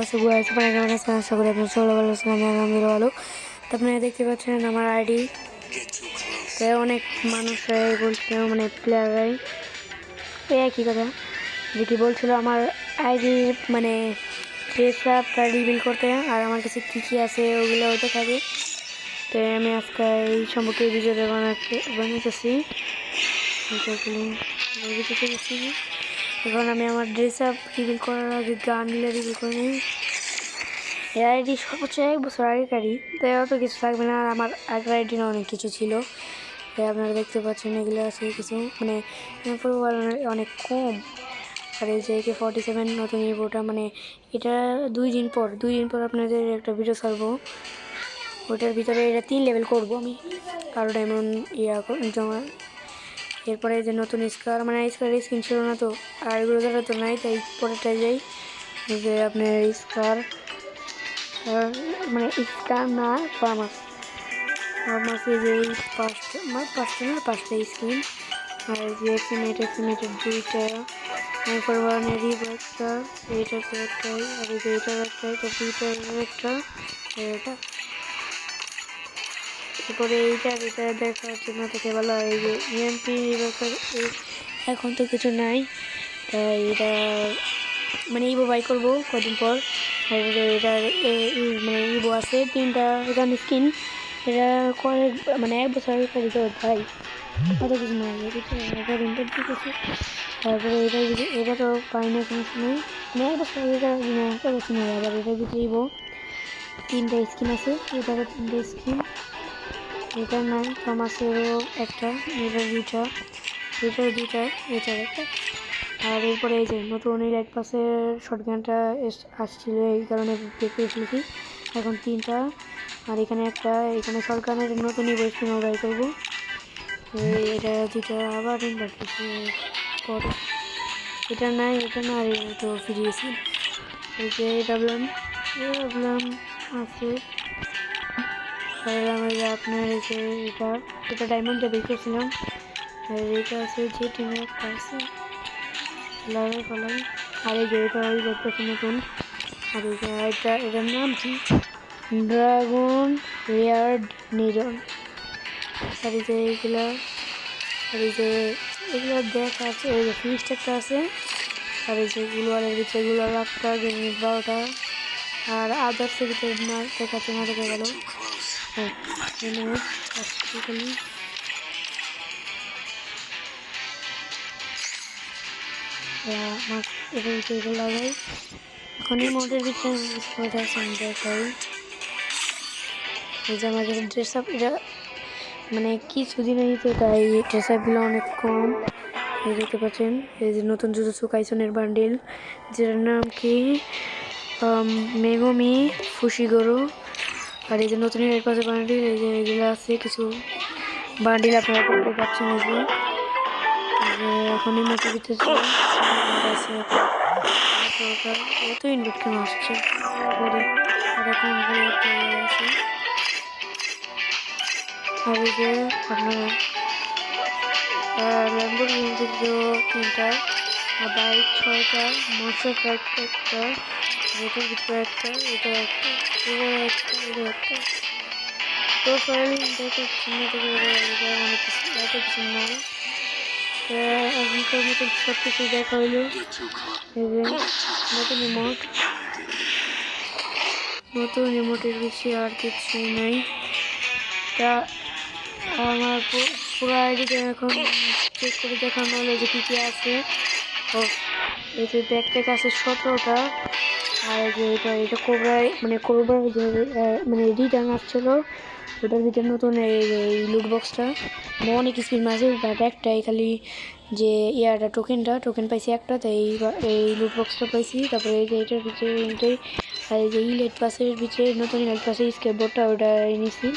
আশা করি আপনার সকলে ভালো আছেন। আমি আলহামদুলিল্লাহ ভালো। তো আপনারা দেখতে পাচ্ছেন আমার আইডি তো অনেক মানুষরাই বলছিল, মানে প্লেয়াররাই একই কথা যে কি বলছিল আমার আইডি মানে ফেস আপটা রিভিল করতে, আর আমার কাছে কী কী আছে ওগুলো দেখাবে। তো আমি আজকে এই সম্পর্কে ভিডিওটা বানাইতেছি। এখন আমি আমার ড্রেস আপ রিভিল করার আগে গানগুলো রিভিল করে নিই। এই আইডি সর্বোচ্চ 1 বছর আগেকারই, তাই অত কিছু থাকবে না। আর আমার আগের আইডি না অনেক কিছু ছিল, তাই আপনারা দেখতে পাচ্ছেন এগুলো আছে কিছু, মানে অনেক কম। আর এই যে AK-47 নতুন ইভোটা, মানে এটা 2 দিন পর আপনাদের একটা ভিডিও ছাড়বো। ওটার ভিতরে এটা 3 লেভেল করবো আমি, কারো ডায়মন্ড জমা। এরপরে যে নতুন স্কার, মানে স্কারের স্কিন ছিল না তো, আর এগুলো দ্বারা তো নাই, তাই পরেরটাই যাই। যে আপনার স্কার, মানে স্কার না ফার্মাসি যে পাঁচটা স্কিন, আর যে এক্সিমেটেড 2টা, এরপর ওয়ানেরই একটা, এইটার একটাই, আর এই যে এইটার একটাই, তো 2টার একটা, এটা এরপরে এইটা দেখার জন্য থেকে ভালো। এই যে ইএমপি এখন তো কিছু নাই, তাই এটা মানে ইভো বাই করবো কদিন পর। আর এটার মানে ইভো আছে 3টা গান স্কিন, এটা কয়েক মানে 1 বছর আগে করে দেওয়া ভাই, অত কিছু নাই। ঠিক আছে, তারপরে এটা তো পাই না কোনো সময়, মানে 1 বছর আগে একটা বছর নেই। আবার এটার ভিতরে ইভো 3টা স্কিন আছে, এটারও 3টা স্কিন, এটা নাই। থমাসেরও একটা, এটার 2টা, এটার 2টা, এটার একটা। আর এরপরে এই যে নতুন ইলাইট পাসের শটগানটা আসছিল, এই কারণে দেখতে ফেলেছি। এখন 3টা, আর এখানে একটা, এখানে শটগানের নতুন স্কিন বাই করবো। এটা 2টা আবার ইনভার্ট করছি পরে, এটা নাই, এটা না, আর তো ফিরিয়েছি। এই যে ডাবলাম আছে। আর আমার আপনার এই যে এটা ডায়মন্ডটা দেখেছিলাম। আর এইটা আছে যে টিমে একটা আছে ফলাই। আর এই যে এটা ওই করতেছে নতুন। আর এই যে এটার নাম কি, ড্রাগন রেয়ার্ড নিডন। আর এই যে এইগুলা, আর এই যে এগুলো দেখা আছে, এই যে ফিস্ট একটা আছে। আর এই যে গুলোয়ালের ভিতরে গুলোয়াল 8টা, গ্রেনেড 12টা, আর আদার্সের ভিতরে না দেখাচ্ছে না, দেখা গেল। হ্যাঁ এগুলো লাগাই। এখন এই মোডের ভিতরে দেখাই। এই যে আমাদের ড্রেস আপ, এটা মানে কিছুদিন তো, তাই ড্রেস আপগুলো অনেক কম। এই দেখতে পাচ্ছেন এই যে নতুন জুজুৎসু কাইসেনের বান্ডিল, যেটার নাম কি মেগুমি ফুশিগোরো। আর এই যে নতুন এর পাশে বান্ডিল, এই যে এগুলো আছে কিছু বান্ডিল আপনারা দেখতে পাচ্ছেন। এই যে এখন এই মোটের ভিতরে আছে এত ইনভার্ট কেন আসছে, আছে। আর এই যে আপনারা ল্যাম্বোরগিনি 3টা, বাইক 6টা, মোটর সাইকেল একটা, এটার ভিতরে একটা, এটা একটা, এটা একটা। তো ফাইনালি অনেক কিছু, এত কিছু নাই। এখনকার মতো সব কিছু দেখা হইলো। এই যে নতুন রিমোটের বেশি আর কিছুই নাই। তা আমার পুরো আইডিতে এখন চেক করে দেখানো হলো যে কী কী আছে। ও এই যে ব্যাকপ্যাক আছে 17টা, আর যে এটা কোবরাই, মানে কোবরার যে মানে রিটার্ন আসছিলো, ওটার ভিতরে নতুন এই লুট বক্সটা অনেক স্পিড মারছে, বাট একটাই খালি যে টোকেন পাইছি একটা, তাই এই লুট বক্সটা পাইছি। তারপরে এই যে এটার ভিতরে এইটাই, আর এই যে ইলাইট পাসের ভিতরে নতুন ইলাইট পাসের স্কেটবোর্ডটা ওটা এনেছি।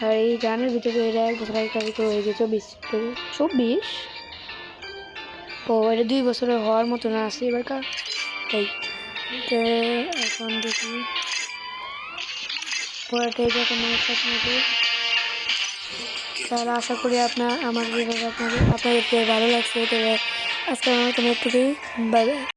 আর এই গানের ভিতরে এটা 1 বছর আগে তো এই যে 24 ও এটা 2 বছরের হওয়ার মতো না আছে এবারকার, তাই এখন দেখি পরেরটাই যখন মতো। তাহলে আশা করি আমার ভিডিওটা আপনাদেরকে ভালো লাগছে। তবে আজকের মতো একটুকুই, বাই বাই।